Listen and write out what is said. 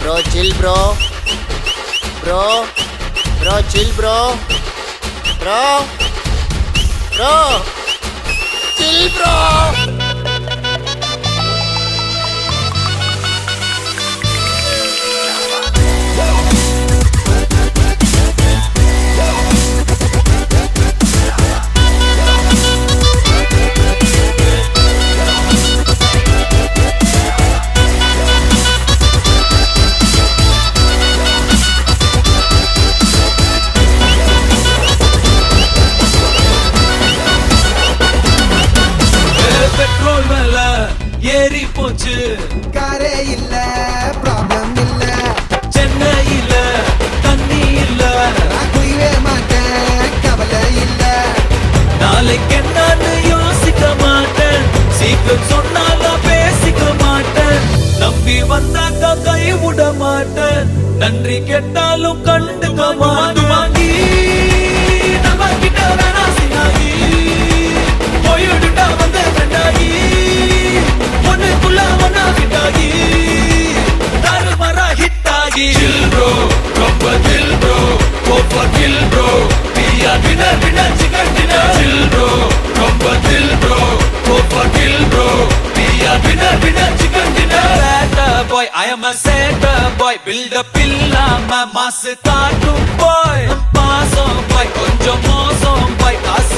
Bro, chill, bro. Bro, bro, chill, bro. Bro, bro, chill, bro. Petrol மேல ஏறி போச்சு, காரே இல்ல, ப்ராப்ளம் இல்ல, சென்னையில தண்ணி இல்ல, நான் குடிவே மாட்டேன், கவலை இல்ல, நாளைக்கு என்னன்னு யோசிக்க மாட்டேன், சீக்கிரம் சொன்னாலும் பேசிக்க மாட்டேன், நம்பி வந்தாக்கா கை விட மாட்டேன், நன்றி கேட்டாலும் கண்டுக்க மாட்டேன். வாங்கி நம்ம கிட்ட வேணா சினாகி போயிடுட்டா வந்து ஃப்ரெண்டாகி ஒன்னுக்குள்ள ஒன்னா ஹிட்டாகி தாறுமாறா ஹிட்டாகி. Chill bro, ரொம்ப chill bro, go for kill bro, we are winner winner chicken dinner. Chill bro, ரொம்ப chill bro, go for kill bro, we are winner winner chicken dinner. Bad boy, I am a sad boy, build up இல்லாம மாசு காட்டும் boy, பாசம் boy, கொஞ்சம் மோசம் boy, காசு